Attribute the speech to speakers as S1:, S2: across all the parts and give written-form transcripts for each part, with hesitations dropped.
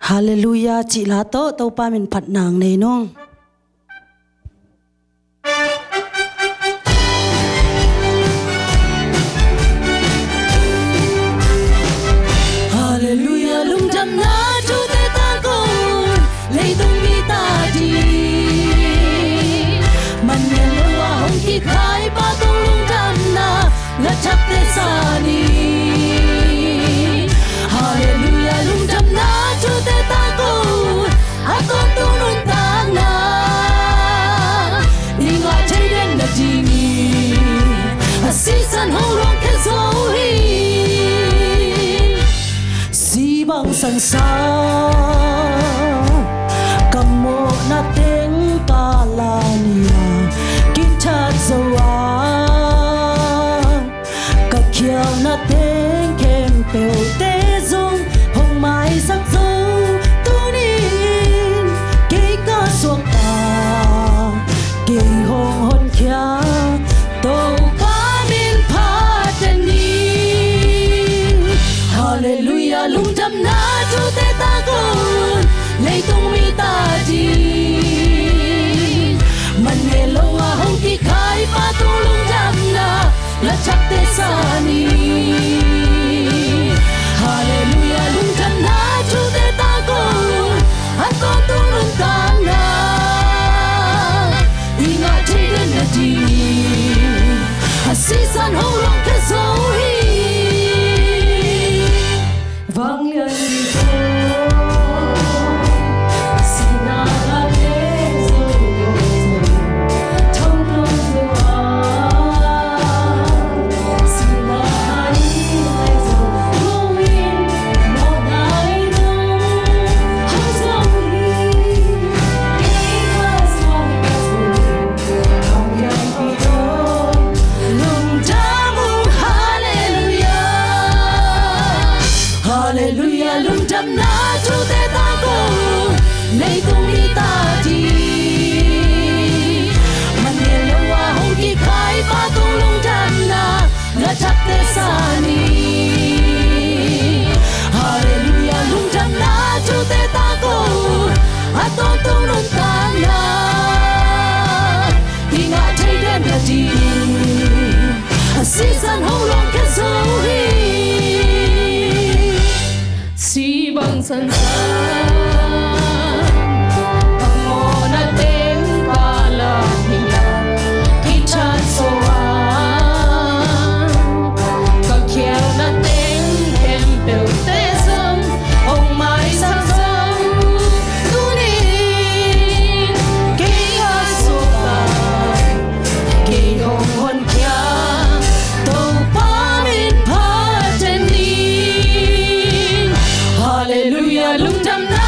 S1: Hallelujah chị lá to tàu pa mình phật nàng này nong. Hallelujah lung đam na chu te ta con lấy tung mi ta đi man ne lo wa hong ki khai ba tung lung đam na la chap te sa ni. Hallelujah lung đam na chu te ta con a con tung lung ta na ni nga chai den na ji ni a si san ho rong ke zo hi si bang san sa cầm mô na tiếng ca la nia kín chát dầu cả chiều na tiếng kem bèo tê dung hồng mai sắc dấu tu nín kỹ ca suộc ta kỳ hồng hôn kia tô cá min pa tên ni. Hallelujah lung đam na chu te ta con lấy tung mi ta đi man nghe lo wa hong ki khai pa tu lung đam na la chak te sa ni. Hallelujah lung đam na chu te ta con a con tu lung ta na đi ngã trên den na đi a si san ho rong ke zo hi vang lên đi thôi xin na la te zo trong lòng dấu xin na đi lại zo không in một ai đâu không giống đi đi qua xoay không yang đi đâu lung đam hallelujah. Hallelujah lung đam na chu te ta con lấy tung mi ta đi man nghe lo wa hong ki khai pa tu lung đam na la chak te sa ni. Hallelujah lung đam na chu te ta con a ton tung lung ta na hi nga chai den na di a si san ho long ke zo hi si bang san sa mo na ten ka la hila ki chan so ka kya na ten kem pe te sam ong mai sa sam tu ni ke ha so ta ke hong hon kya to pa min pa ten ni. Hallelujah lung đam na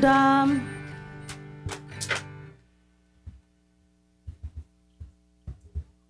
S1: Đam